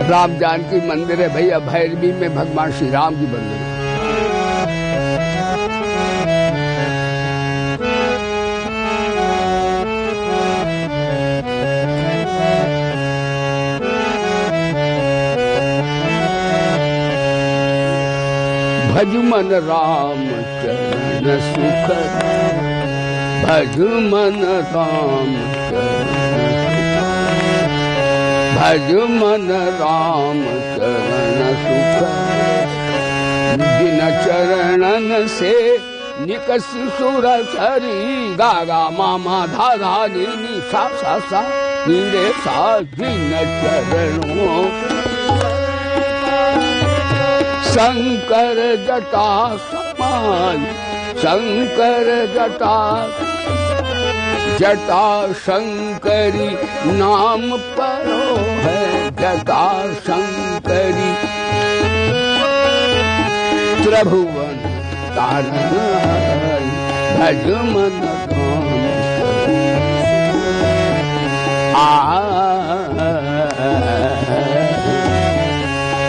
राम जानकी मंदिर है भैया, भैरवी में भगवान श्री राम की मंदिर है। भज मन राम चरण सुखद, भज मन राम भज मन राम चरण सुखद, जिन चरणन से निकस सुर सरी, गागा मामा धाधा नी सा सा सा नीरे सा, जिन चरणों शंकर जटा समान, शंकर जटा जटा शंकरी नाम परो है, जटा शंकरी त्रिभुवन तारण, भज मन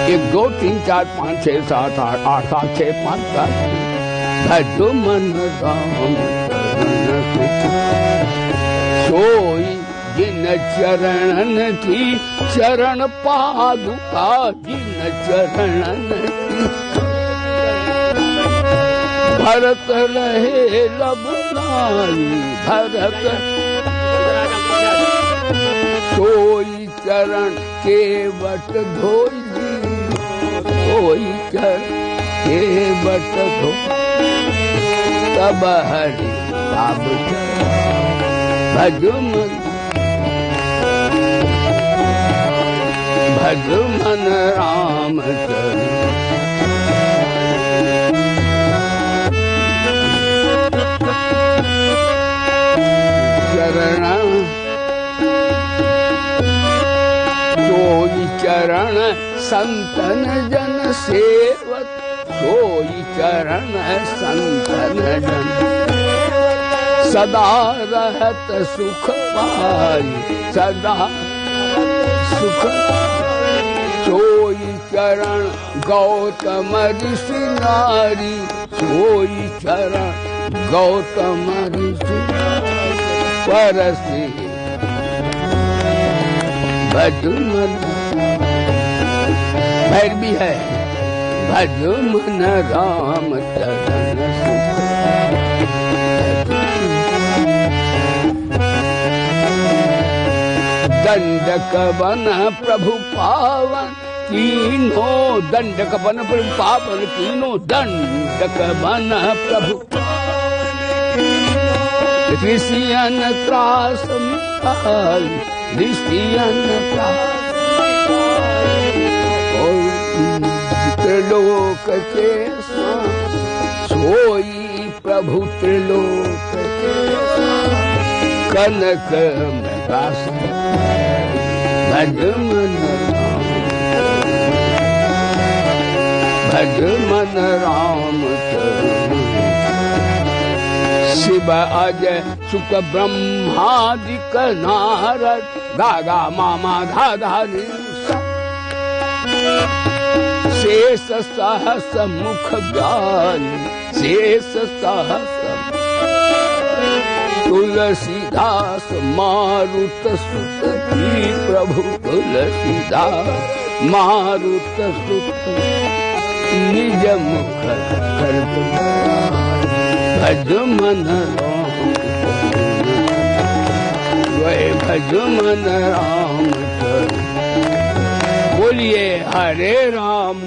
एक दो तीन चार पाँच छः सात आठ, आठ सात छः पाँच सात, भज मन राम सोई जिन चरणन की चरण पादुका, जिन चरणन की भरत रहे लबनाई, भरत सोई चरण केवट धोई, सोई चरण केवट धो, तब हरि लाभ भज मन, भज मन राम चरण, चरण सोई चरण संतन जन सेवक, सोई चरण संतन जन सदा रहत सुख पाई, सदा सुख सोई चरण गौतम ऋषि नारी, सोई चरण गौतम ऋषि परसी, भज मन भैरवी है, भज मन राम चरण सुख, दंडक बन प्रभु पावन कीनो, दंडक बन प्रभु पावन कीनो, दंडक बन प्रभु ऋषियन त्रास मिटाई, ऋषियन त्रास त्रिलोक के सोई प्रभु, त्रिलोक के कनक दास, भज मन भज मन राम चरण, शिव अजय सुख ब्रह्मादिक नारद, गागा मामा धाधा नी सा, शेष सहस मुख ज्ञान, शेष सहस तुलसीदास मारुत सुत की प्रभु, तुलसीदास मारुत सुत निज मुख कर, भज मन राम वै, भज मन राम बोलिए हरे राम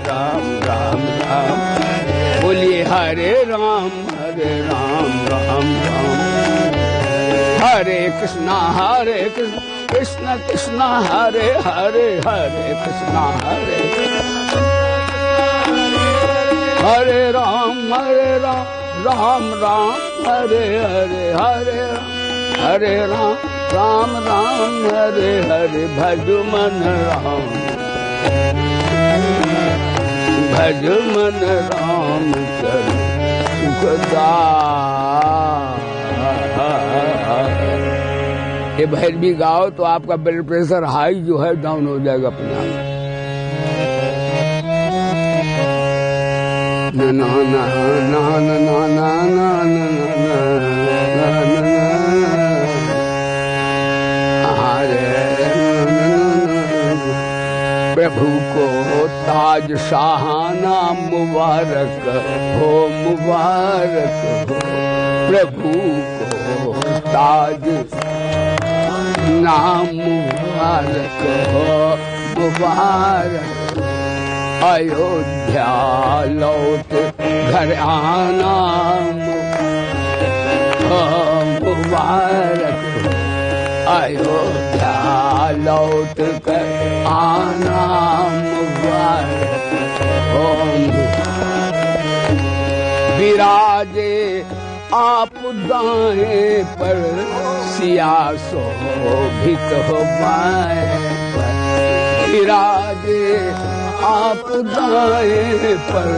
राम राम, बोलिए हरे राम राम राम, हरे कृष्णा कृष्ण कृष्ण हरे हरे, हरे कृष्णा हरे राम राम राम हरे हरे, हरे राम राम राम हरे हरे, भज मन राम, भज मन राम चरण सुखदा। ये भैरवी गाओ तो आपका ब्लड प्रेशर हाई जो है डाउन हो जाएगा अपने आप। ना ना ना ना ना ना ना ना प्रभु को ताज शाहाना मुबारक हो, मुबारक हो। प्रभु को ताज नाम मुबारक हो, मुबारक। अयोध्या लौट घर आना मुबारक हो। अयोध्या लौट कर आना मुबारक हो। विराजे आप दाएं पर, सिया शोभित हो बाएं पर। विराजे आप दाएं पर,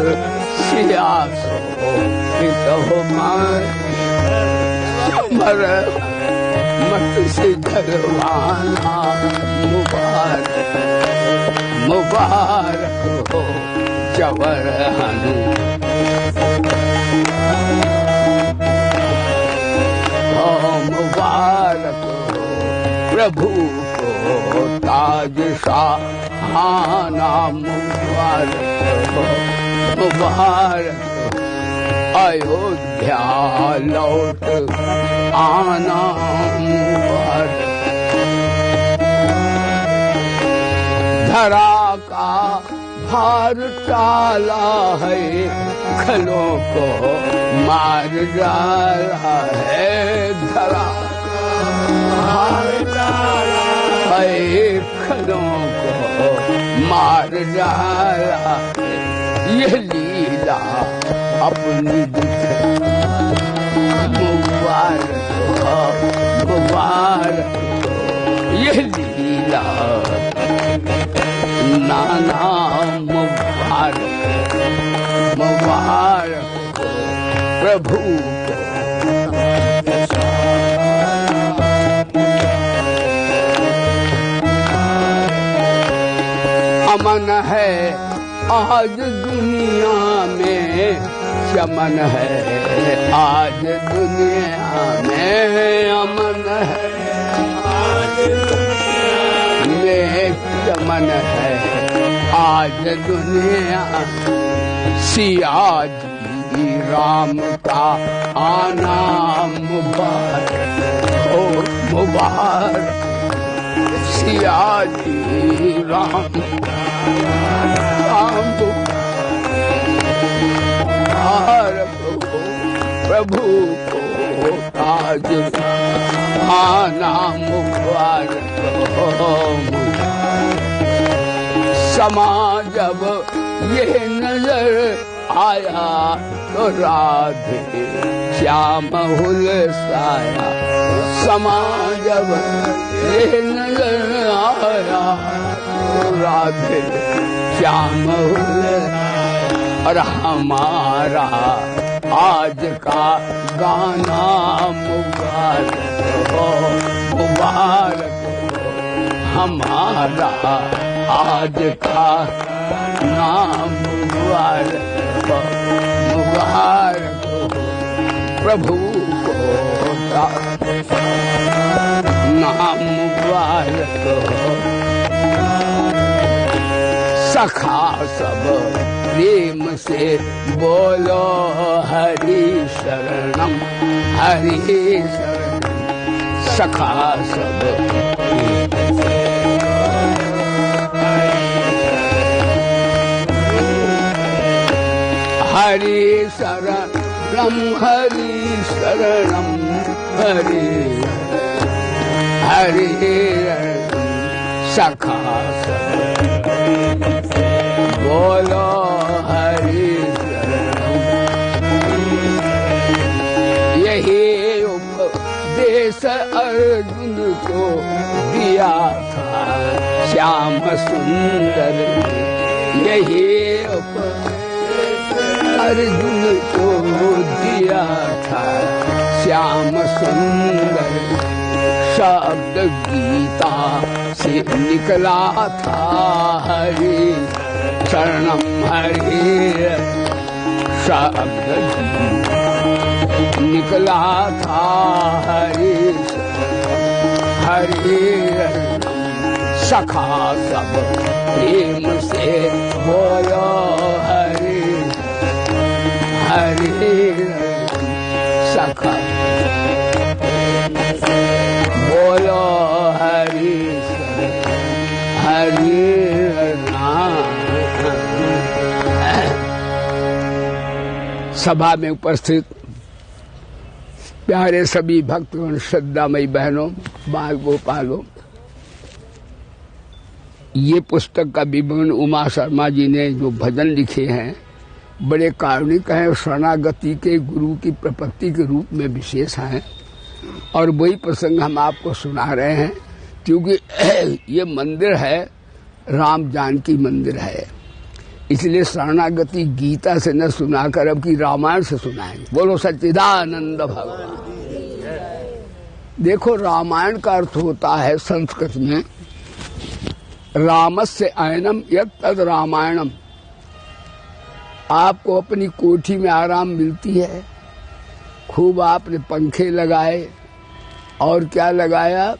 सिया शोभित हो बाएं पर। मत से धरवाना मुबारक, मुबारक हो चवर हनु। मुबारक हो प्रभु को ताज शाहाना मुबारक हो, मुबारक हो। अयोध्या लौट आना मुबारक। धरा का भार टाला है, खलों को मार डाला है। धरा भार टाला है, खलों को मार डाला है। यह लीला अपनी मुबारक हो, मुबारक हो। यह लीला नाना मुबारक, मुबारक हो प्रभु को। अमन है आज दुनिया में, चमन है आज दुनिया में। अमन है आज दुनिया में, चमन है आज दुनिया। सिया जी राम का आना मुबारक हो, मुबारक। सिया जी राम मुबारक हो प्रभु को ताज आना मुबारक हो। समा जब ये नजर आया तो राधे श्याम हुलसाया। समा जब ये नजर आया तो राधे श्याम हुलसाया। और हमारा आज का गाना मुबारक हो, मुबारक हो। हमारा आज का नाम मुबारक हो, मुबारक हो प्रभु को नाम मुबारक हो। सखा सब प्रेम से बोलो हरि शरणम, हरि शरणम। सखा सब हरि शरणम, हरि शरणम, हरि हरि सखा सब बोलो हरि शरणम। यही उपदेश अर्जुन को दिया था श्याम सुंदर। यही उपदेश अर्जुन को दिया था श्याम सुंदर। शब्द गीता से निकला था हरि शरणम हरि शब्द निकला था हरि हरि सखा सब प्रेम से बोलो हरि हरि सखा बोलो हरि हरि सभा में उपस्थित प्यारे सभी भक्तगण, श्रद्धामयी बहनों, बाल गोपालों, ये पुस्तक का विवरण उमा शर्मा जी ने जो भजन लिखे हैं बड़े कारुणिक हैं, शरणागति के गुरु की प्रपत्ति के रूप में विशेष हैं। और वही प्रसंग हम आपको सुना रहे हैं, क्योंकि ये मंदिर है राम जानकी मंदिर है, इसलिए शरणागति गीता से न सुनाकर अब की रामायण से सुनाएंगे। बोलो सच्चिदानंद भगवान। देखो, रामायण का अर्थ होता है संस्कृत में रामस्य अयनम यत् तद रामायणम। आपको अपनी कोठी में आराम मिलती है, खूब आपने पंखे लगाए और क्या लगाया,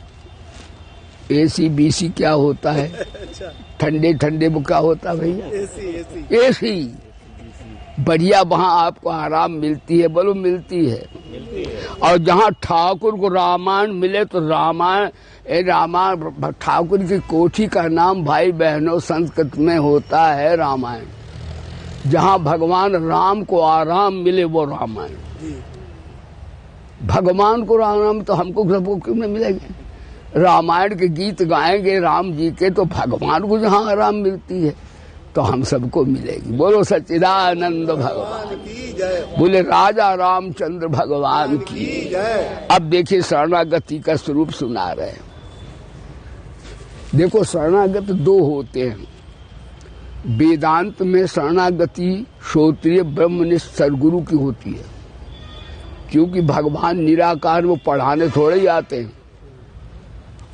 एसी बीसी क्या होता है, ठंडे ठंडे वो क्या होता है भैया, एसी बढ़िया, वहां आपको आराम मिलती है। बोलो मिलती है। और जहां ठाकुर को रामायण मिले तो रामायण ठाकुर की कोठी का नाम भाई बहनों संस्कृत में होता है रामायण। जहां भगवान राम को आराम मिले वो रामायण। भगवान को आराम तो हमको सबको क्यों नहीं मिलेंगे। रामायण के गीत गाएंगे राम जी के तो भगवान को जहां आराम मिलती है तो हम सबको मिलेगी। बोलो सच्चिदानंद भगवान की जय। बोले राजा रामचंद्र भगवान की जय। अब देखिए शरणागति का स्वरूप सुना रहे हैं। देखो, शरणागत दो होते हैं। वेदांत में शरणागति श्रोत्रिय ब्रह्मनिष्ठ सदगुरु की होती है, क्योंकि भगवान निराकार वो पढ़ाने थोड़े ही आते हैं।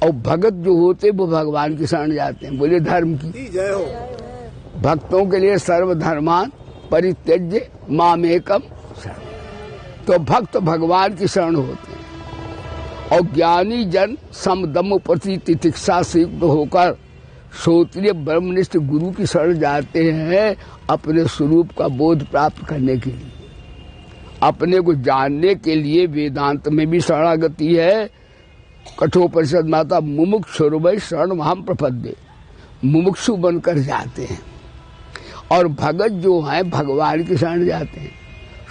और भगत जो होते वो भगवान की शरण जाते हैं। बोले धर्म की जय हो। भक्तों के लिए सर्वधर्मान परित्यज्य मामेकम शरण। तो भक्त भगवान की शरण होते हैं। और ज्ञानी जन समदम प्रति तितिक्षा से युक्त होकर श्रोत्रिय ब्रह्मनिष्ठ गुरु की शरण जाते हैं अपने स्वरूप का बोध प्राप्त करने के लिए, अपने को जानने के लिए। वेदांत में भी शरणागति है। कठोपनिषद माता मुमुक्षुर्वै शरणमहं प्रपद्ये, मुमुक्षु बनकर जाते हैं। और भगत जो हैं भगवान की शरण जाते हैं।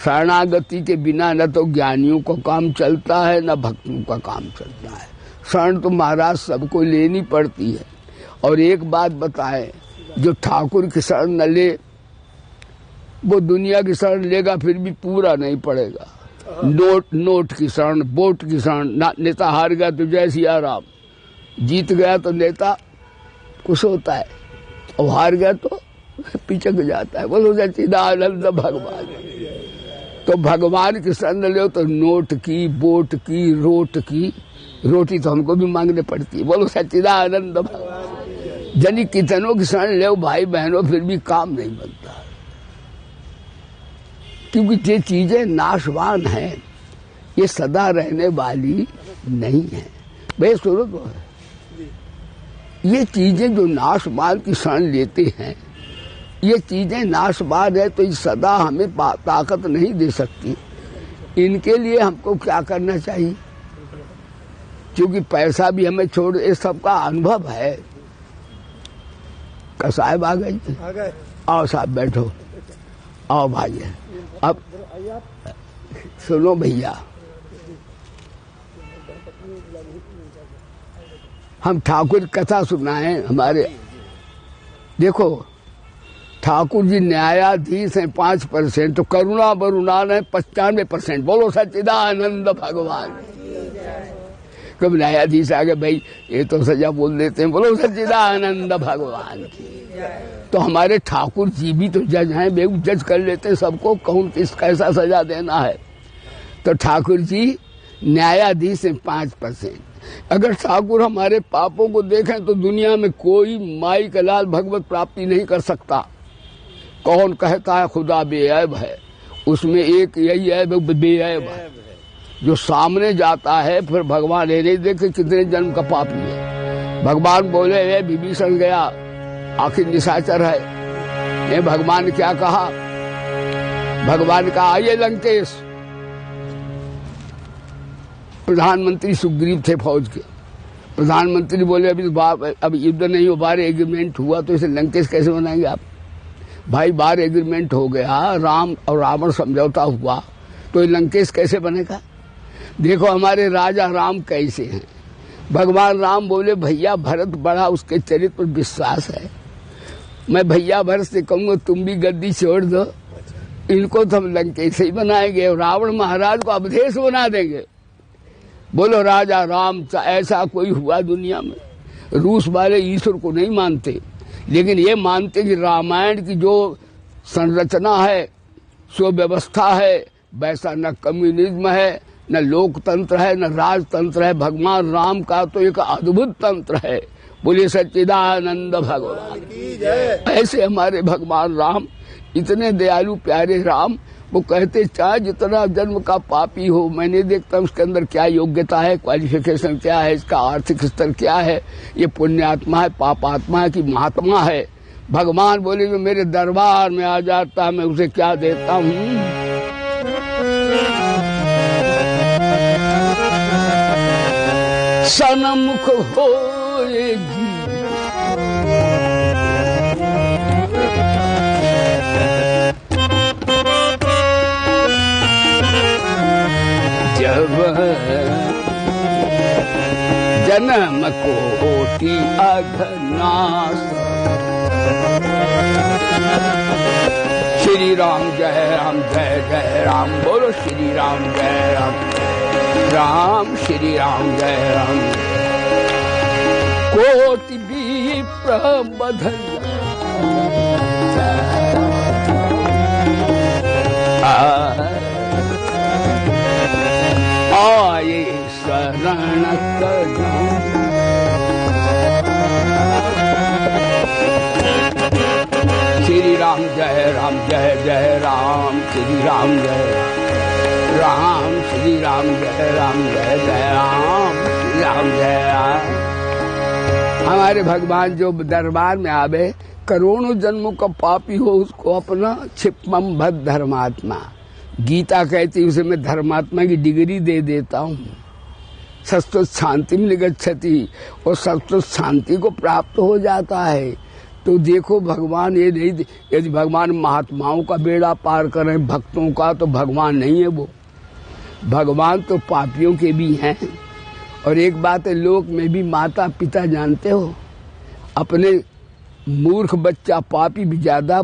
शरणागति के बिना न तो ज्ञानियों का काम चलता है न भक्तों का काम चलता है। शरण तो महाराज सबको लेनी पड़ती है। और एक बात बताए, जो ठाकुर की शरण न ले वो दुनिया की शरण लेगा फिर भी पूरा नहीं पड़ेगा। नोट की शरण, वोट की शरण। नेता हार गया तो जय सिया राम, जीत गया तो नेता खुश होता है और हार गया तो पिचक जाता है। बोलो सच्चिदानंद भगवान। तो भगवान की शरण लो तो नोट की, वोट की, रोट की, रोटी तो हमको भी मांगने पड़ती है। बोलो सच्चिदानंद भगवान। जनी कितनों की शरण ले भाई बहनों फिर भी काम नहीं बनता, क्योंकि ये चीजें नाशवान हैं, ये सदा रहने वाली नहीं है। भाई सुनो तो, ये चीजें जो नाशवान की शरण लेते हैं ये चीजें नाशवान है तो ये सदा हमें ताकत नहीं दे सकती। इनके लिए हमको क्या करना चाहिए, क्योंकि पैसा भी हमें छोड़, ये सबका अनुभव है। साहब आ गए, आओ साहब बैठो, आओ भाई। अब सुनो भैया, हम ठाकुर कथा सुनाए हमारे। देखो, ठाकुर जी न्यायाधीश हैं 5%, तो करुणा वरुणान है 95%। बोलो सच्चिदानंद भगवान। कब न्यायाधीश आ गए भाई ये तो सजा बोल देते हैं, बोलो सच्चिदानंद भगवान की। तो हमारे ठाकुर जी भी तो जज हैं, वे जज कर लेते हैं सबको कौन किस कैसा सजा देना है। तो ठाकुर जी न्यायाधीश हैं 5%। अगर ठाकुर हमारे पापों को देखें तो दुनिया में कोई माई का लाल भगवत प्राप्ति नहीं कर सकता। कौन कहता है खुदा बेऐब है, उसमें एक यही ऐब बेऐब है जो सामने जाता है, फिर भगवान ये नहीं देखे कितने जन्म का पापी है। भगवान बोले ये विभीषण गया, आखिर निशाचर है। ये भगवान ने क्या कहा? भगवान का आइए लंकेश। प्रधानमंत्री सुग्रीव थे फौज के। प्रधानमंत्री बोले अब युद्ध नहीं हो, बार एग्रीमेंट हुआ तो इसे लंकेश कैसे बनाएंगे आप? भाई बार एग्रीमेंट हो गया, राम और रावण समझौता हुआ, तो लंकेश कैसे बनेगा? देखो हमारे राजा राम कैसे हैं। भगवान राम बोले भैया भरत बड़ा, उसके चरित्र पर विश्वास है, मैं भैया भरत से कहूंगा तुम भी गद्दी छोड़ दो, इनको तो हम लंकेश ही बनाएंगे और रावण महाराज को अवधेश बना देंगे। बोलो राजा राम, ऐसा कोई हुआ दुनिया में? रूस वाले ईश्वर को नहीं मानते, लेकिन ये मानते कि रामायण की जो संरचना है, सुव्यवस्था है, वैसा न कम्युनिज्म है, न लोकतंत्र है, न राजतंत्र है। भगवान राम का तो एक अद्भुत तंत्र है। बोलिए सच्चिदानंद भगवान। ऐसे हमारे भगवान राम, इतने दयालु प्यारे राम, वो कहते चाहे जितना जन्म का पापी हो, मैं नहीं देखता उसके अंदर क्या योग्यता है, क्वालिफिकेशन क्या है, इसका आर्थिक स्तर क्या है, ये पुण्यात्मा है पापात्मा है कि महात्मा है। भगवान बोले जो मेरे दरबार में आ जाता है मैं उसे क्या देता हूँ। सनमुख होएगी जब जन्म कोटि अघनाश। श्री राम जय राम जय जय राम, बोलो श्री राम जय राम राम, श्री राम जय राम। कोटि विप्र बधन आए शरण श्री राम जय राम जय जय राम, श्री राम जय राम, श्री राम जय राम जय जय राम, श्री राम जय राम। हमारे भगवान जो दरबार में आवे, करोड़ों जन्मों का पापी हो, उसको अपना क्षिप्मं भद धर्मात्मा, गीता कहती उसे मैं धर्मात्मा की डिग्री दे देता हूँ। सत्व शांति में निगच्छति, और सत्व शांति को प्राप्त हो जाता है। तो देखो भगवान ये नहीं, यदि भगवान महात्माओं का बेड़ा पार करें भक्तों का, तो भगवान नहीं है वो। भगवान तो पापियों के भी हैं। और एक बात है, लोक में भी माता पिता जानते हो, अपने मूर्ख बच्चा पापी भी ज्यादा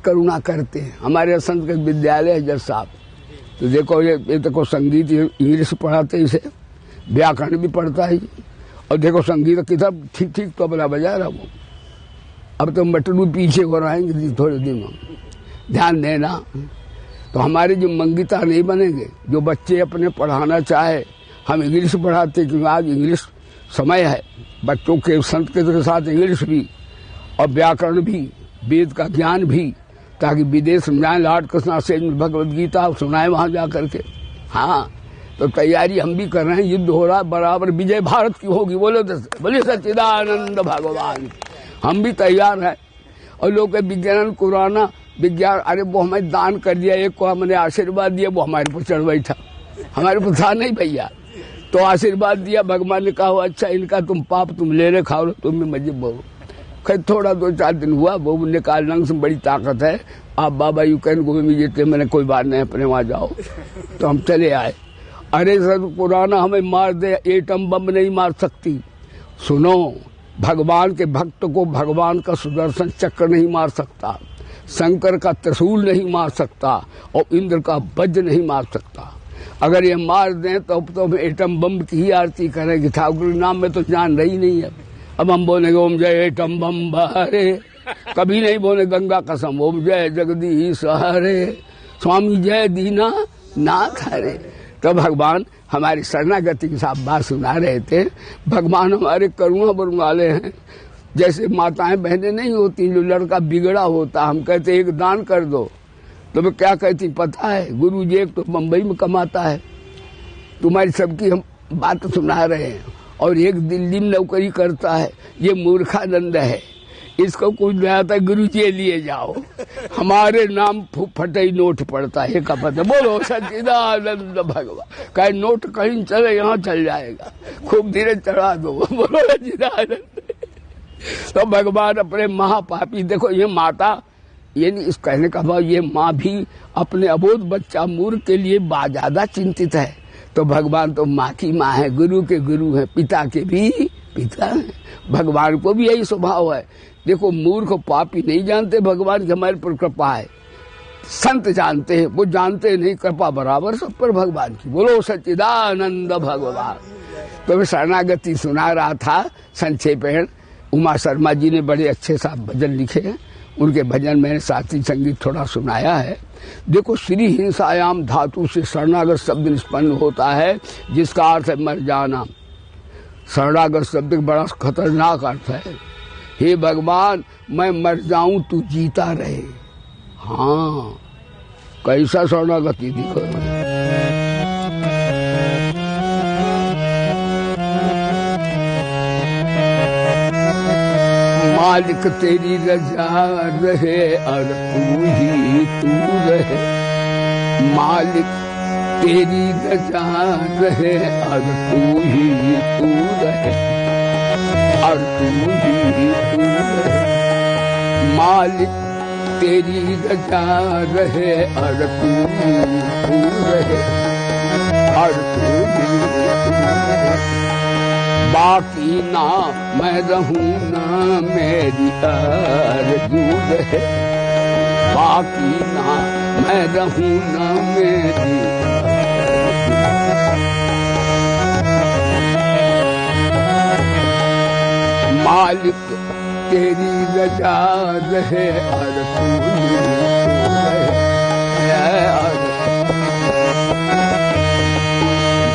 करुणा करते हैं। हमारे संस्कृत विद्यालय है जज साहब, तो देखो ये देखो संगीत इंग्लिश पढ़ाते, इसे व्याकरण भी पढ़ता है, और देखो संगीत कितना ठीक ठीक तो बना बजा रहा वो। अब तो मटरू पीछे हो रहेंगे थोड़े दिन में, ध्यान देना। तो हमारे जो मंगिता नहीं बनेंगे, जो बच्चे अपने पढ़ाना चाहे, हम इंग्लिश पढ़ाते क्योंकि आज इंग्लिश समय है, बच्चों के संस्कृत के साथ इंग्लिश भी और व्याकरण भी, वेद का ज्ञान भी, ताकि विदेश में जाए, लॉर्ड कृष्णासेन में भगवद गीता सुनाए वहां जा करके। हाँ, तो तैयारी हम भी कर रहे हैं, युद्ध हो रहा है, बराबर विजय भारत की होगी। बोले सच्चिदानंद भगवान। हम भी तैयार हैं। और लोग विज्ञान कुराना विज्ञान, अरे वो हमें दान कर दिया, एक को हमने आशीर्वाद दिया, वो हमारे पर चढ़ बैठा, हमारे पर था नहीं भैया। तो आशीर्वाद दिया, भगवान ने कहा अच्छा इनका तुम पाप तुम ले रहे, खाओ, तुम भी मजे बहु। खैर थोड़ा 2-4 दिन हुआ, वो निकालने से बड़ी ताकत है। आप बाबा यू कैन गो इमीडिएटली, मैंने कोई बात नहीं, अपने वहां जाओ। तो हम चले आए। अरे सर पुराना हमें मार दे, एटम बम नहीं मार सकती। सुनो, भगवान के भक्त को भगवान का सुदर्शन चक्र नहीं मार सकता, शंकर का त्रिशूल नहीं मार सकता, और इंद्र का वज्र नहीं मार सकता। अगर ये मार दें तो अब तो हम एटम बम की ही आरती करेंगे। ठाकुर नाम में तो जान रही नहीं है। अब हम बोलेंगे ओम जय एटम बम बहरे, कभी नहीं बोले गंगा कसम ओम जय जगदीश हरे, स्वामी जय दीना नाथ हरे। तो भगवान हमारी शरणागति के साथ बात सुना रहे थे। भगवान हमारे करुणा बरु वाले हैं। जैसे माताएं बहनें नहीं होती, जो लड़का बिगड़ा होता, हम कहते एक दान कर दो, तो मैं क्या कहती पता है, गुरु जी एक तो मुंबई में कमाता है, तुम्हारी सबकी हम बात सुना रहे हैं, और एक दिल्ली में नौकरी करता है, ये मूर्खानंद है, इसको कुछ नहीं आता, गुरु जी लिए जाओ, हमारे नाम फटे नोट पड़ता है का पता। बोलो सच्चिदानंद भगवान। कहे नोट कहीं चले, यहाँ चल जाएगा, खूब धीरे चढ़ा दो। बोलो सच्चिदानंद। तो भगवान अपने महापापी, देखो ये माता, ये नहीं इस कहने का भाव, ये माँ भी अपने अबोध बच्चा मूर्ख के लिए ज्यादा चिंतित है। तो भगवान तो माँ की माँ है, गुरु के गुरु है, पिता के भी पिता है। भगवान को भी यही स्वभाव है। देखो मूर्ख पापी नहीं जानते भगवान की हमारे पर कृपा है, संत जानते हैं, वो जानते नहीं, कृपा बराबर सब पर भगवान की। बोलो सच्चिदानंद भगवान। तो मैं शरणागति सुना रहा था संक्षेपेण। उमा शर्मा जी ने बड़े अच्छे सा भजन लिखे हैं, उनके भजन मैंने शास्त्रीय संगीत थोड़ा सुनाया है। देखो श्री हिंसायाम धातु से शरणागत शब्द निष्पन्न होता है, जिसका अर्थ है मर जाना। शरणागत शब्द बड़ा खतरनाक अर्थ है। हे भगवान मैं मर जाऊं तू जीता रहे। हाँ कैसा शरणागति दिखो। मालिक तेरी रजा रहे और तू ही तू रहे। मालिक तेरी रजा रहे और तू ही तू रहे, और तू ही तू रहे। मालिक तेरी रजा रहे और तू ही तू रहे, और तू ही तू रहे। बाकी ना मैं रहूं ना मेरी आरज़ू रहे। बाकी ना मैं रहूं ना मेरी मालिक तेरी रजा रहे और तू रहे।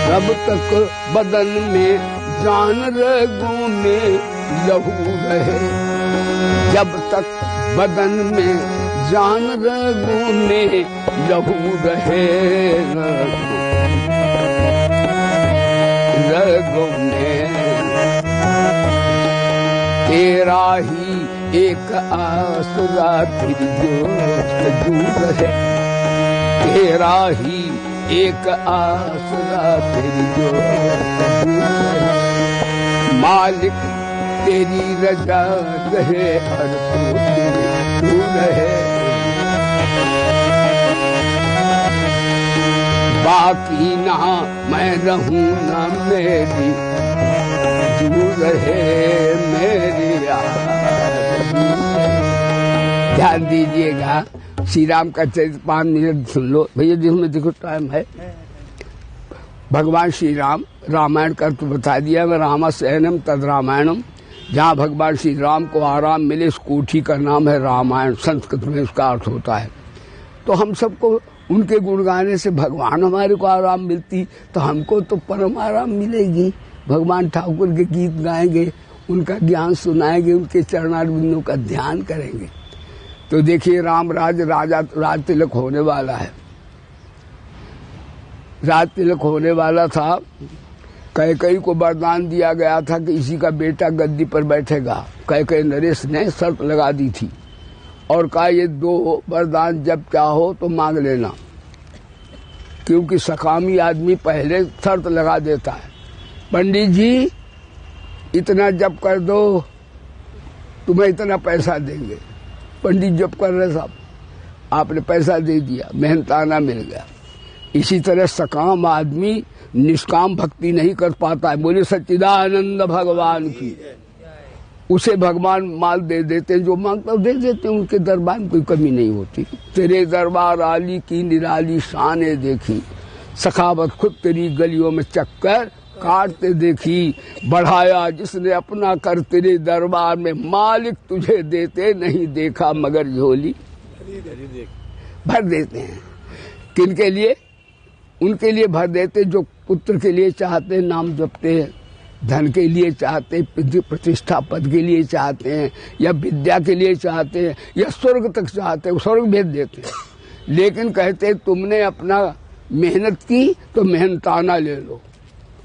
जब तक बदन में जान रगों में लहू रहे, जब तक बदन में जान रगों में लहू रहे, रगों में तेरा ही एक आसरा फिर जो रहे। तेरा ही एक आसरा फिर जो रहे। मालिक तेरी रजा रहे और तू रहे। बाकी ना मैं रहूं ना मेरी तू रहे, मेरी ध्यान दीजिएगा। श्री राम का चरित्र 5 मिनट सुन लो भैया, जिसमें देखो टाइम है। भगवान श्री राम, रामायण का तो बता दिया मैं, रामाशयनम तद रामायणम। जहाँ भगवान श्री राम को आराम मिले उस कोठी का नाम है रामायण, संस्कृत में उसका अर्थ होता है। तो हम सबको उनके गुण गाने से भगवान हमारे को आराम मिलती, तो हमको तो परम आराम मिलेगी। भगवान ठाकुर के गीत गाएंगे, उनका ज्ञान सुनाएंगे, उनके चरणारविंदों का ध्यान करेंगे। तो देखिए राम राज तिलक होने वाला है। राज तिलक होने वाला था। कैकेयी को वरदान दिया गया था कि इसी का बेटा गद्दी पर बैठेगा। कैकेयी नरेश ने शर्त लगा दी थी और कहा ये 2 वरदान जब चाहो तो मांग लेना, क्योंकि सकामी आदमी पहले शर्त लगा देता है। पंडित जी इतना जप कर दो, तुम्हें इतना पैसा देंगे। पंडित जप कर रहे साहब, आपने पैसा दे दिया, मेहनताना मिल गया। इसी तरह सकाम आदमी निष्काम भक्ति नहीं कर पाता है। बोले सच्चिदानंद भगवान की। उसे भगवान माल दे देते हैं, जो मांगता दे देते हैं। उनके दरबार में कोई कमी नहीं होती। तेरे दरबार आली की निराली शाने देखी, सखावत खुद तेरी गलियों में चक्कर काटते देखी। बढ़ाया जिसने अपना कर तेरे दरबार में, मालिक तुझे देते नहीं देखा मगर झोली भर देते हैं। किनके लिए? उनके लिए भर देते जो पुत्र के लिए चाहते, नाम जपते हैं, धन के लिए चाहते, प्रतिष्ठा पद के लिए चाहते हैं, या विद्या के लिए चाहते हैं, या स्वर्ग तक चाहते हैं, स्वर्ग भेज देते हैं। लेकिन कहते तुमने अपना मेहनत की तो मेहनताना ले लो,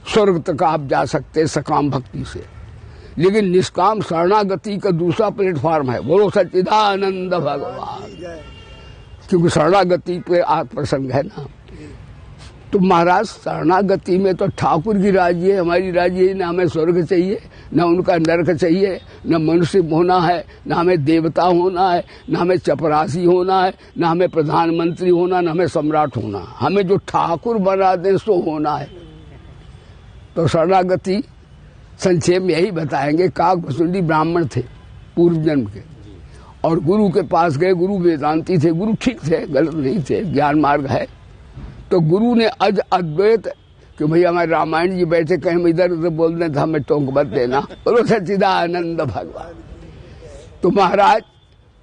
स्वर्ग तक आप जा सकते सकाम भक्ति से। लेकिन निष्काम शरणागति का दूसरा प्लेटफॉर्म है, बोलो सच्चिदानंद भगवान, क्योंकि शरणागति पे आत्मप्रसंग है ना। तो महाराज शरणागति में तो ठाकुर की राजी है, हमारी राजी है। न हमें स्वर्ग चाहिए, न उनका नरक चाहिए, न मनुष्य होना है, न हमें देवता होना है, न हमें चपरासी होना है, न हमें प्रधानमंत्री होना, न हमें सम्राट होना। हमें जो ठाकुर बना दे सो होना है। तो शरणागति संक्षेप में यही बताएंगे। काकभुसुंडी ब्राह्मण थे पूर्व जन्म के, और गुरु के पास गए। गुरु वेदांती थे, गुरु ठीक थे, गलत नहीं थे, ज्ञान मार्ग है। तो गुरु ने अज अद्वैत कि भैया हमारे रामायण जी बैठे, कहीं हम इधर उधर बोल दें तो हमें टोंक मत देना, बोलो सच्चिदानंद भगवान। तो महाराज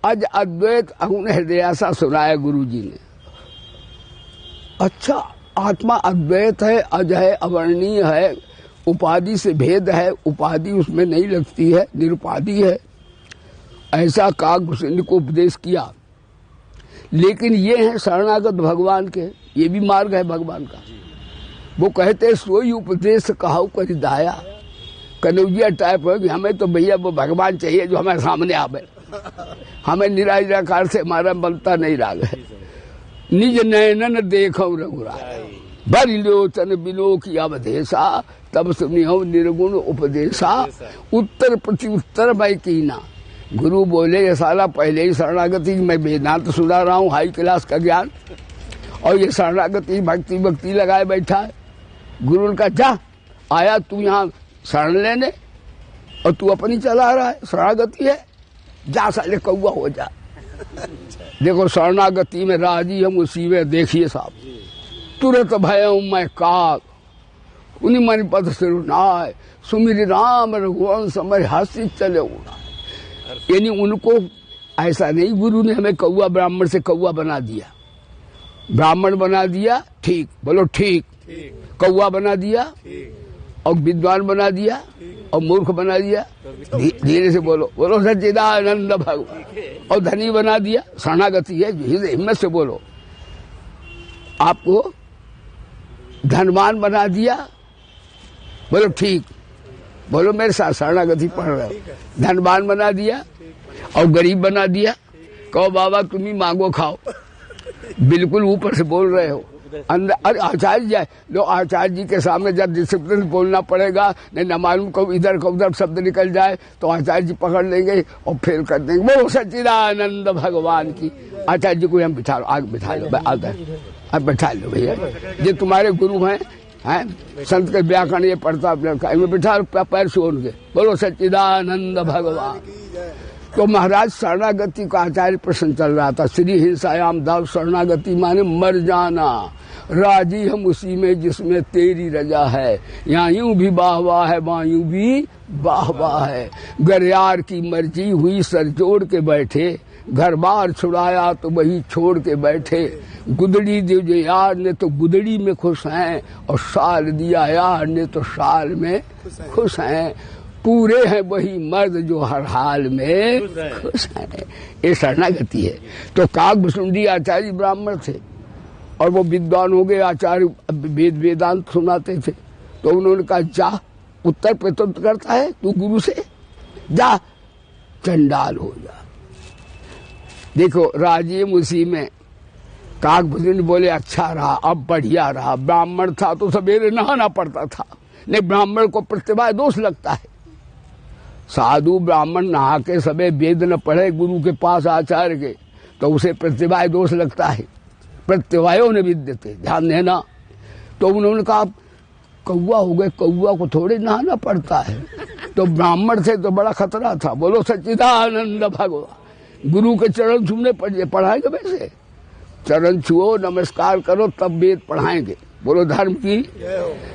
अज अद्वैत अगुण हृदयासा सुनाया गुरु जी ने। अच्छा, आत्मा अद्वैत है, अज है, अवर्णीय है, उपाधि से भेद है, उपाधि उसमें नहीं लगती है, निरुपाधि है, ऐसा काकभुसुंडी को उपदेश किया। लेकिन ये है शरणागत भगवान के, ये भी मार्ग है भगवान का। वो कहते सोई उपदेश कहाऊ कर दाया, कन्हैया टाइप है कि हमें तो भैया वो भगवान चाहिए जो हमारे सामने आवे, हमें निराकार से हमारा बनता नहीं राग है। निज नयनन देखो रघुराय, भरी लोचन बिलो की अवधेशा, तब सुनियो निर्गुण उपदेशा, उत्तर प्रति उत्तर मैं कीना। गुरु बोले ये साला पहले ही शरणागति, मैं वेदांत सुना रहा हूँ, हाई क्लास का ज्ञान, और ये शरणागति भक्ति भक्ति लगाए बैठा है। गुरु ने कहा जा, आया तू यहाँ शरण लेने और तू अपनी चला रहा है, शरणागति है, जा साले कौआ हो जा। देखो शरणागति में राजी हम उसी में, देखिए साहब, तुरंत भय मैं काक उन्हीं मन पद सिरुनाय, सुमिर राम रघुवंश समय हास्य चले उड़ा। यानी उनको ऐसा नहीं, गुरु ने हमें कौआ, ब्राह्मण से कौआ बना दिया, ब्राह्मण बना दिया, ठीक, बोलो ठीक, कौआ बना दिया, और विद्वान बना दिया, और मूर्ख बना दिया, धीरे से बोलो, बोलो सच्चिदानंद भगवान, और धनी बना दिया, शरणागति है, हिम्मत से बोलो। आपको धनवान बना दिया, बोलो ठीक, बोलो मेरे साथ शरणागति पढ़ रहे हो। धनवान बना दिया और गरीब बना दिया, कहो बाबा तुम ही मांगो खाओ, बिल्कुल ऊपर से बोल रहे हो। अंदर अरे आचार्य जाए लो, आचार्य जी के सामने जब डिसिप्लिन बोलना पड़ेगा, नहीं न मालूम कब इधर कब उधर शब्द निकल जाए तो आचार्य जी पकड़ लेंगे और फेल कर देंगे। वो सच्चिदानंद भगवान की। आचार्य जी को हम बिठा लो, आगे बिठा लो, अब बैठा लो भैया, ये तुम्हारे गुरु हैं, संत के व्याकरण ये पढ़ता बिठा पैर से उनके, बोलो सच्चिदानंद भगवान। तो महाराज शरणागति का आचार्य प्रश्न चल रहा था। श्री हिंसायाम दाव, शरणागति माने मर जाना, राजी हम उसी में जिसमें तेरी रजा है। यहाँ यूं भी वाह है, वहाँ यूं भी वाह है। गर यार की मर्जी हुई सर जोड़ के बैठे, घर बार छुड़ाया तो वही छोड़ के बैठे। गुदड़ी दे यार ने तो गुदड़ी में खुश हैं, और साल दिया यार ने तो साल में खुश हैं। पूरे हैं वही मर्द जो हर हाल में खुश हैं। ये शरणागति है। तो काकभुसुंडी आचार्य ब्राह्मण थे और वो विद्वान हो गए, आचार्य वेदांत सुनाते थे। तो उन्होंने कहा जा, उत्तर प्रत्युत्तर करता है तू गुरु से, जा चंडाल हो जा। देखो राजी उसी में। काकभुसुंडी बोले अच्छा रहा, अब बढ़िया रहा। ब्राह्मण था तो सवेरे नहाना पड़ता था, नहीं ब्राह्मण को प्रतिभा दोष लगता है। साधु ब्राह्मण नहा के सबे वेद न पढ़े गुरु के पास आचार्य के, तो उसे प्रतिभा दोष लगता है। प्रतिभाओं ने विद्यते, ध्यान देना। तो उन्होंने कहा कौआ हो गए, कौआ को थोड़े नहाना पड़ता है। तो ब्राह्मण थे तो बड़ा खतरा था। बोलो सच्चिदानंद भगवान। गुरु के चरण छूने पढ़ाएंगे, वैसे चरण छुओ, नमस्कार करो, तब वेद पढ़ाएंगे। बोलो धर्म की।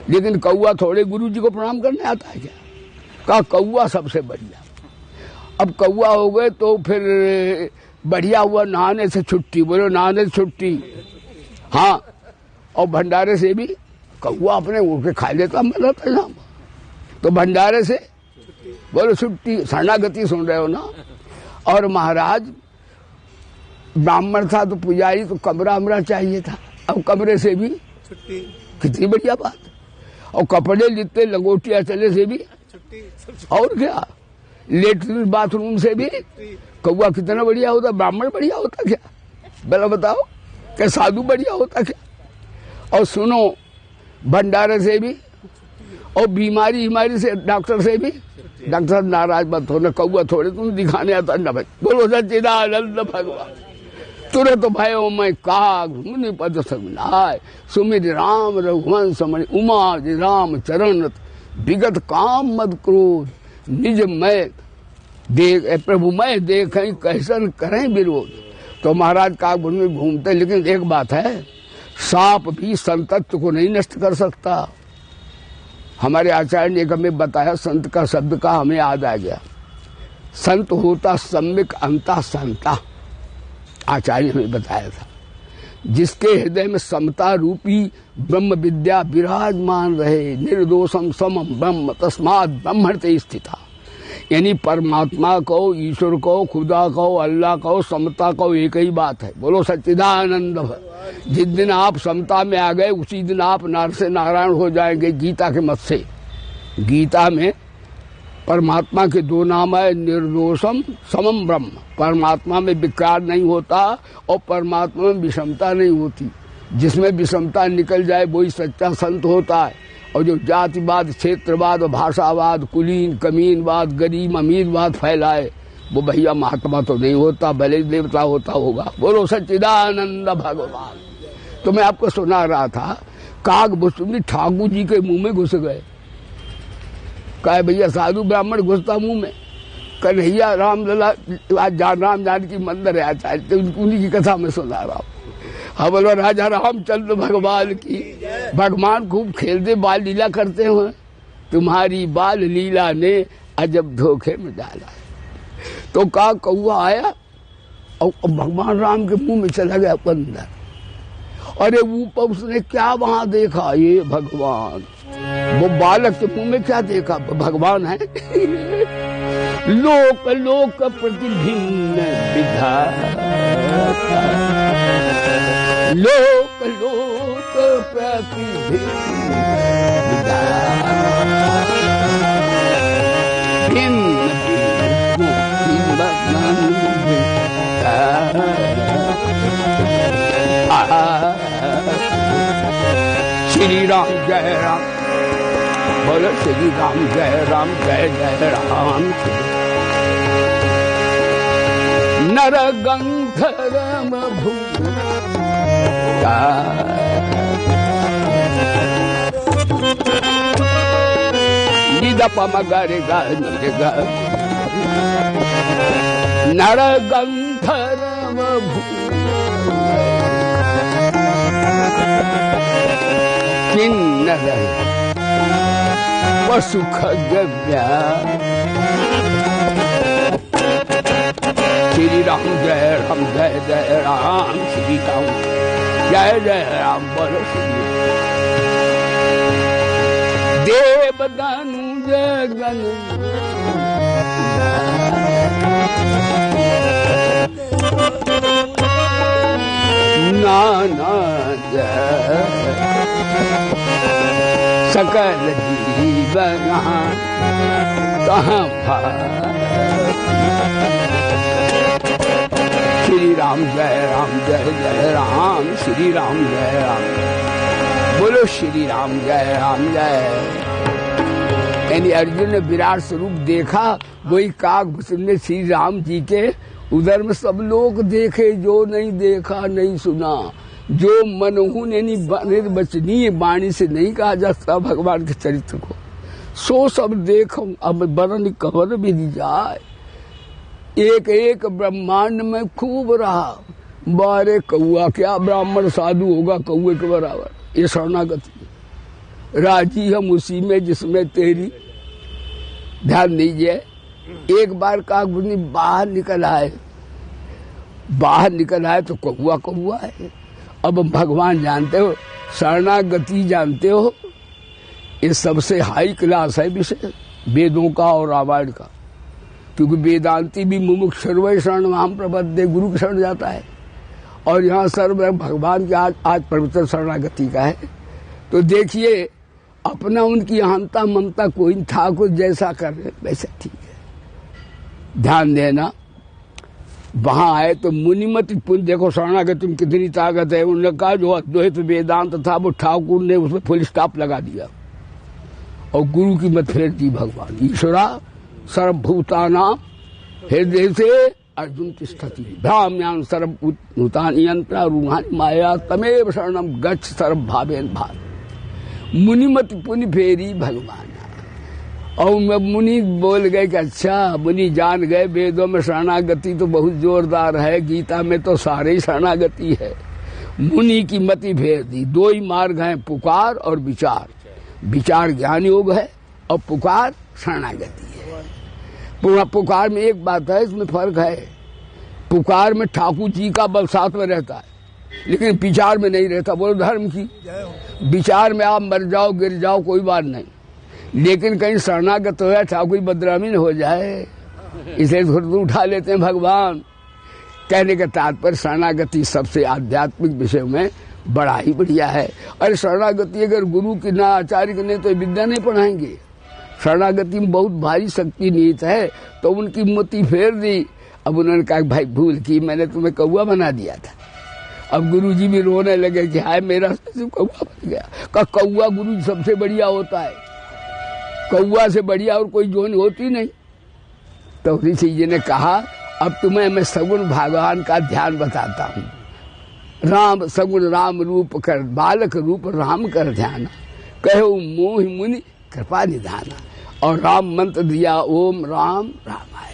लेकिन कौआ थोड़े गुरु जी को प्रणाम करने आता है क्या? कहा कौआ सबसे बढ़िया। अब कौआ हो गए तो फिर बढ़िया हुआ नहाने से छुट्टी। बोलो नहाने से छुट्टी, हाँ। और भंडारे से भी कौआ अपने उड़ के खा लेता मजा था यहाँ। तो भंडारे से बोलो छुट्टी, शरणागति सुन रहे हो ना। और महाराज ब्राह्मण था तो पुजारी, तो कमरा अमरा चाहिए था, अब कमरे से भी छुट्टी, कितनी बढ़िया बात। और कपड़े लिखते लंगोटिया चले से भी छुट्टी, और क्या, लेटरिन बाथरूम से भी कौआ कितना बढ़िया होता, ब्राह्मण बढ़िया होता क्या, बोला बताओ, क्या साधु बढ़िया होता क्या। और सुनो भंडारे से भी, और बीमारी से डॉक्टर से भी, डॉक्टर नाराज मत होना, कौआ थोड़े तुम दिखाने आता न भाई। बोलो सच्चिदानंद भगवान। तुरंत भयो मैं काग मुनि पद सगुनाय, सुमिर राम रघुवंश मणि उमा राम चरण, विगत काम मद क्रोध, निज मैं देख प्रभु मैं देखें कैसन करें विरोध। तो महाराज काग वन में घूमते, लेकिन एक बात है, सांप भी संतत्व को नहीं नष्ट कर सकता। हमारे आचार्य ने हमें बताया, संत का शब्द का हमें याद आ गया, संत होता सम्यक अंता संता, आचार्य हमें बताया था। जिसके हृदय में समता रूपी ब्रह्म विद्या विराजमान रहे, निर्दोषम समम ब्रह्म तस्मात् ब्रह्मते स्थिता, यानी परमात्मा को, ईश्वर को, खुदा को, अल्लाह को, समता को एक ही बात है। बोलो सच्चिदानंद। जिस दिन आप समता में आ गए उसी दिन आप नर से नारायण हो जाएंगे, गीता के मत से। गीता में परमात्मा के दो नाम है, निर्दोषम समम ब्रह्म, परमात्मा में विकार नहीं होता और परमात्मा में विषमता नहीं होती। जिसमें विषमता निकल जाए वही सच्चा संत होता है। और जो जातिवाद, क्षेत्रवाद, भाषावाद, कुलीन कमीनवाद, गरीब अमीरवाद फैलाए, वो भैया महात्मा तो नहीं होता, भले देवता होता होगा। बोलो सच्चिदानंद भगवान। तो मैं आपको सुना रहा था, काग भुसुंडी ठाकुर जी के मुंह में घुस गए। कहे भैया साधु ब्राह्मण घुसता मुंह में, कन्हैया रामलला आज राम जानकी मंदिर है आचार्य, तो उन्हीं की कथा में सुना रहा हूँ। हाँ बोलो राजा रामचंद्र भगवान की। भगवान खूब खेलते बाल लीला करते हैं, तुम्हारी बाल लीला ने अजब धोखे में डाला। तो कहा कौआ आया और भगवान राम के मुंह में चला गया अंदर। अरे ऊपर उसने क्या वहां देखा, ये भगवान, वो बालक के मुंह में क्या देखा, भगवान है। लोक लोक प्रतिभिन्न विधाता, लोक लोक प्रतिभिन्न विधाता, भिन्न श्री राम जय राम, बोलो श्री राम जय राम, जय जय राम। नर गंधर्व भूता, निदप मगर नर गंधर्व किन्नर वसुख गव्या। श्री राम जय राम, जय जय राम, श्री राम जय जय राम, बोलो श्री देवदानु जगन नाना जय सकल जीवन कहाँ श्री राम जय राम, जय जय राम, श्री राम जय राम, बोलो श्री राम जय राम जय। यानी अर्जुन ने विराट स्वरूप देखा, वही काकभूषण ने श्री राम जी के उधर में सब लोग देखे, जो नहीं देखा नहीं सुना, जो मनहून यानी निर्वचनीय वाणी से नहीं कहा जा सकता भगवान के चरित्र को, सो सब देखो। अब बरन कवर भी दी जाए, एक एक ब्रह्मांड में खूब रहा। बारे कौआ क्या ब्राह्मण साधु होगा कौए के बराबर, ये शरणागति। राजी हम उसी में जिसमें तेरी, ध्यान दीजिए। एक बार काकभूषणी बाहर निकल आए, बाहर निकल आए तो कौआ कौआ है, अब भगवान जानते हो, शरणागति जानते हो, ये सबसे हाई क्लास है विषय वेदों का और रामायण का। क्योंकि वेदांती भी मुमुक्ष सर्व शरण माम प्रपद्ये, गुरु की शरण जाता है, और यहाँ सर्व भगवान के आज पवित्र शरणागति का है। तो देखिए, अपना उनकी अहंता ममता कोई ठाकुर जैसा कर रहे वैसा ठीक है। ध्यान देना, वहां आए तो मुनिमत पुण्य, देखो शरणागति में कितनी ताकत है। उन्होंने कहा जो अद्वैत वेदांत था वो ठाकुर ने उसमें फुल स्टॉप लगा दिया और गुरु की मत फेर दी भगवान। ईश्वरा सर्वभूतानां हृदय से अर्जुन तिष्ठति भ्राम्यान् सर्वभूतानि यंत्रा रूहानि माया तमेव शरणं गच्छ सर्वभावेन भाव। मुनिमत पुण्य फेरी भगवान। और मुनि बोल गए कि अच्छा, मुनि जान गए वेदों में शरणागति तो बहुत जोरदार है, गीता में तो सारे ही शरणागति है। मुनि की मति फेर दी। दो ही मार्ग हैं, पुकार और विचार। विचार ज्ञान योग है और पुकार शरणागति है। पुकार में एक बात है, इसमें फर्क है। पुकार में ठाकुर जी का बल साथ में रहता है, लेकिन विचार में नहीं रहता। बोलो धर्म की। विचार में आप मर जाओ गिर जाओ कोई बात नहीं, लेकिन कहीं शरणागत हो जाए, ठाकुर बदनामी न हो जाए, इसलिए थोड़ा उठा लेते हैं भगवान। कहने का तात्पर्य शरणागति सबसे आध्यात्मिक विषय में बड़ा ही बढ़िया है। अरे शरणागति अगर गुरु की ना आचार्य की नहीं तो विद्या नहीं पढ़ाएंगे। शरणागति में बहुत भारी शक्ति निहित है। तो उनकी मोती फेर दी। अब उन्होंने कहा भाई भूल की, मैंने तुम्हें कौआ बना दिया था। अब गुरुजी भी रोने लगे कि हाय मेरा कौआ बन गया। का कौआ गुरु सबसे बढ़िया होता है, कौआ से बढ़िया और कोई जोन होती नहीं। तो ऋषि जी ने कहा अब तुम्हें मैं सगुण भगवान का ध्यान बताता हूँ। राम सगुण राम रूप कर, बालक रूप राम कर ध्यान, कहो मोहि मुनि कृपा निधाना। और राम मंत्र दिया, ओम राम रामाय।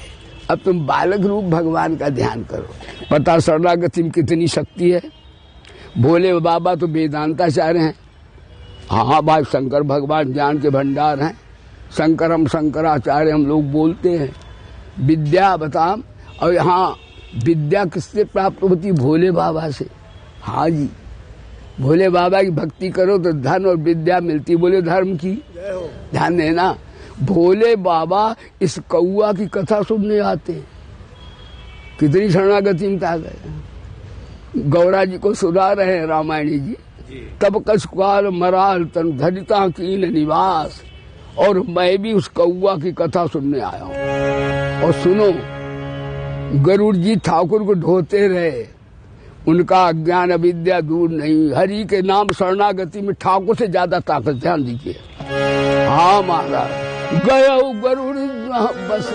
अब तुम बालक रूप भगवान का ध्यान करो। पता शरणागति में कितनी शक्ति है। भोले बाबा तो वेदांताचार्य हैं। हाँ भाई, शंकर भगवान ज्ञान के भंडार हैं। शंकरम शंकराचार्य हम लोग बोलते हैं। विद्या बताम, और यहाँ विद्या किससे प्राप्त होती? भोले बाबा से। हाँ जी, भोले बाबा की भक्ति करो तो धन और विद्या मिलती। बोले धर्म की। ध्यान देना, भोले बाबा इस कौआ की कथा सुनने आते। कितनी शरणागति में आ गए। गौरा जी को सुना रहे हैं रामायणी जी। तब कसकाल मराल तन धरिता कीन निवास, और मैं भी उस कौआ की कथा सुनने आया हूँ। और सुनो, गरुड़ जी ठाकुर को ढोते रहे, उनका अज्ञान अविद्या दूर नहीं। हरि के नाम शरणागति में ठाकुर से ज्यादा ताकत। ध्यान दीजिए। हाँ महाराज, गया गरुड़ बस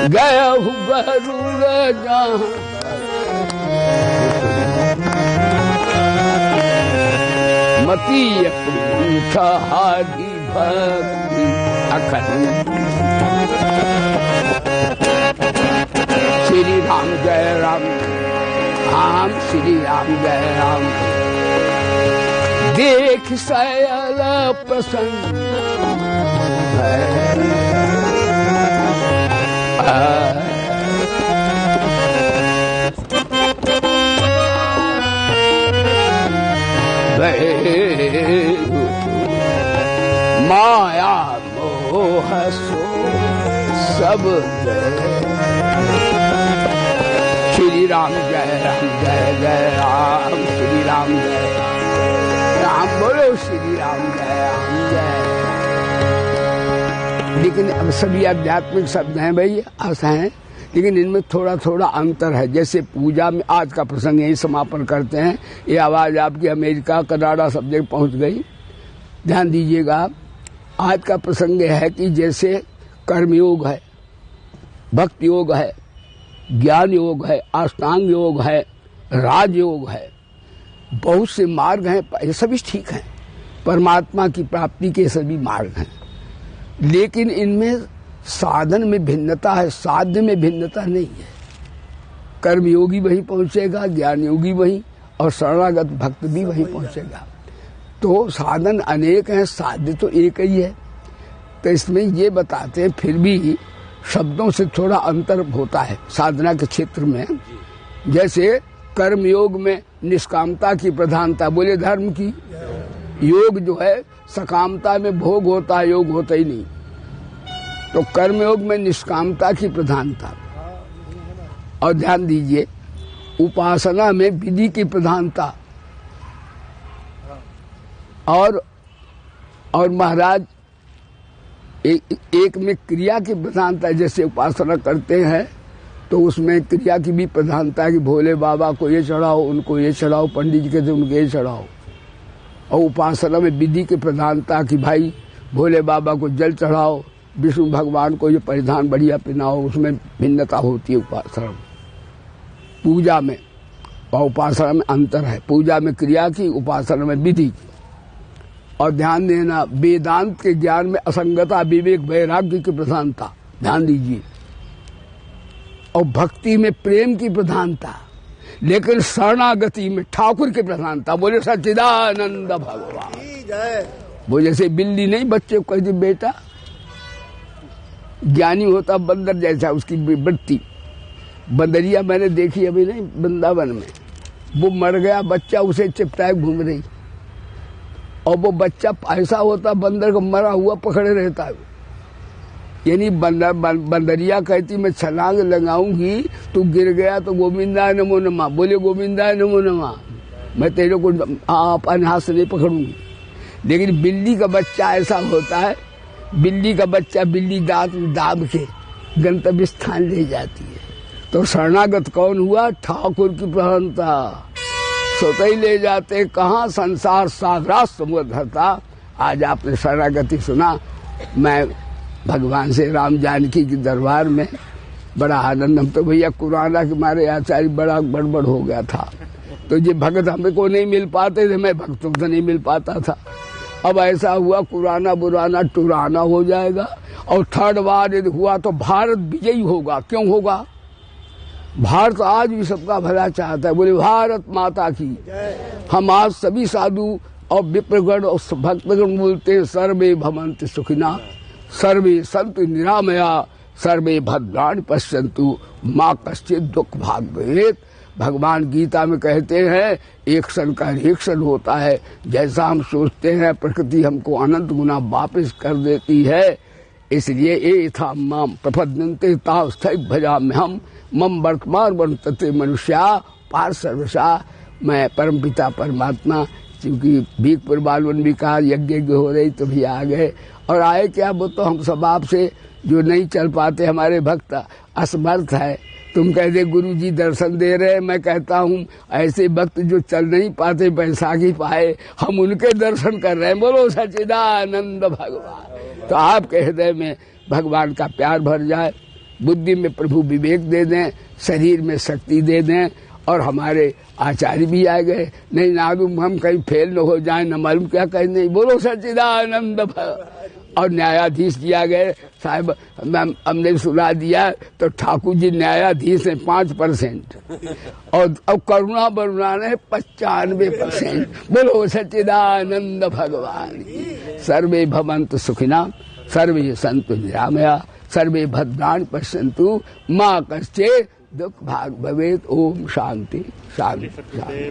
गया गरुड़ जहाँ मती हारी भक्ति अखंड। श्री राम जय राम, राम श्री राम जय राम। देख सयल प्रसन्न माया मोह सो सब। श्री राम जय जय राम, श्री राम जय राम, बोलो श्री राम जय। लेकिन अब सभी आध्यात्मिक शब्द हैं भाई, आशा है, लेकिन इनमें थोड़ा थोड़ा अंतर है। जैसे पूजा में, आज का प्रसंग यही समापन करते हैं। ये आवाज आपकी अमेरिका कनाडा सब जगह पहुंच गई। ध्यान दीजिएगा, आज का प्रसंग है कि जैसे कर्मयोग है, भक्ति योग है, ज्ञान योग है, अष्टांग योग है, राजयोग है, बहुत से मार्ग हैं। ये सभी ठीक हैं, परमात्मा की प्राप्ति के सभी मार्ग हैं। लेकिन इनमें साधन में भिन्नता है, साध्य में भिन्नता नहीं है। कर्मयोगी वहीं पहुंचेगा, ज्ञान योगी वहीं, और शरणागत भक्त भी वहीं पहुंचेगा। तो साधन अनेक हैं, साध्य तो एक ही है। तो इसमें ये बताते हैं फिर भी शब्दों से थोड़ा अंतर होता है साधना के क्षेत्र में। जैसे कर्म योग में निष्कामता की प्रधानता, बोले धर्म की। योग जो है सकामता में भोग होता है, योग होता ही नहीं। तो कर्म योग में निष्कामता की प्रधानता। और ध्यान दीजिए, उपासना में विधि की प्रधानता। और महाराज एक में क्रिया की प्रधानता। जैसे उपासना करते हैं तो उसमें क्रिया की भी प्रधानता है कि भोले बाबा को ये चढ़ाओ, उनको ये चढ़ाओ, पंडित जी कहते उनको ये चढ़ाओ। और उपासना में विधि की प्रधानता कि भाई भोले बाबा को जल चढ़ाओ, विष्णु भगवान को ये परिधान बढ़िया पहनाओ, उसमें भिन्नता होती है उपासना। पूजा में और उपासना में अंतर है। पूजा में क्रिया की, उपासना में विधि की। और ध्यान देना, वेदांत के ज्ञान में असंगता, विवेक, वैराग्य की प्रधानता, ध्यान दीजिए। और भक्ति में प्रेम की प्रधानता, लेकिन शरणागति में ठाकुर की प्रधानता। बोले सच्चिदानंद भगवान। वो जैसे बिल्ली नहीं बच्चे को कहती बेटा, ज्ञानी होता बंदर जैसा, उसकी वृत्ति। बंदरिया मैंने देखी अभी नहीं वृंदावन में, वो मर गया बच्चा, उसे चिपटाए घूम रही। और वो बच्चा ऐसा होता बंदर को मरा हुआ पकड़े रहता है। यानी बंदरिया कहती मैं छलांग लगाऊंगी, तू गिर गया तो गोविंदा नमो नमा, बोले गोविंदा नमो नमा, मैं तेरे को अपने हाथ से नहीं पकड़ूंगी। लेकिन बिल्ली का बच्चा ऐसा होता है, बिल्ली का बच्चा बिल्ली दांत दाब के गंतव्य स्थान ले जाती है। तो शरणागत कौन हुआ? ठाकुर की प्रधानता। स्वतः ही ले जाते, कहाँ संसार सागरात समुद्र धरता। आज आपने शरणागति सुना। मैं भगवान से राम जानकी के दरबार में बड़ा आनंद, हम तो भैया कुराना के मारे आचार्य बड़ा गड़बड़ हो गया था। तो ये भगत हमको नहीं मिल पाते थे, मैं भक्तों से नहीं मिल पाता था। अब ऐसा हुआ कुराना बुराना टुराना हो जाएगा। और थर्ड बार यदि हुआ तो भारत विजयी होगा। क्यों होगा? भारत आज भी सबका भला चाहता है। बोले भारत माता की। हम आज सभी साधु और विप्रगण और भक्तगण बोलते हैं सर्वे भवन्तु सुखिना, सर्वे सन्तु निरामया, सर्वे भद्राणि पश्यन्तु, माँ कश्चित् दुख भाग भवेत्। भगवान गीता में कहते हैं एक क्षण का रिएक्शन होता है। जैसा हम सोचते हैं प्रकृति हमको अनंत गुना वापस कर देती है। इसलिए ए था माम प्रपद्यन्ते ताव स्थैव भजाम्यहम्, मम वर्तमान वर्तते मनुष्या पार सर्वसा। मैं परमपिता परमात्मा, क्योंकि भीखपुर बालवन भी कहा यज्ञ हो रही तो भी आ गए। और आए क्या, वो तो हम सब आपसे जो नहीं चल पाते, हमारे भक्त असमर्थ है। तुम कहते गुरु जी दर्शन दे रहे, मैं कहता हूँ ऐसे भक्त जो चल नहीं पाते बैसाखी पाए, हम उनके दर्शन कर रहे हैं। बोलो सच्चिदानंद भगवान। तो आपके हृदय में भगवान का प्यार भर जाए, बुद्धि में प्रभु विवेक दे दें, शरीर में शक्ति दे दें। और हमारे आचार्य भी आ गए, नहीं नागुम हम कहीं फेल न हो जाए, न मालूम क्या कहें। नहीं, बोलो सच्चिदानंद भगवान। और न्यायाधीश दिया गए साहब, हमने सुना दिया तो ठाकुर जी न्यायाधीश हैं 5%, और अब करुणा बरुणा ने 95%। बोलो सच्चिदानंद भगवान। सर्वे भवन्तु सुखिना, सर्वे सन्तु निरामया, सर्वे भद्राणि पश्यन्तु, माँ कश्चित् दुख भाग भवेत्। ओम शांति शांति शांति।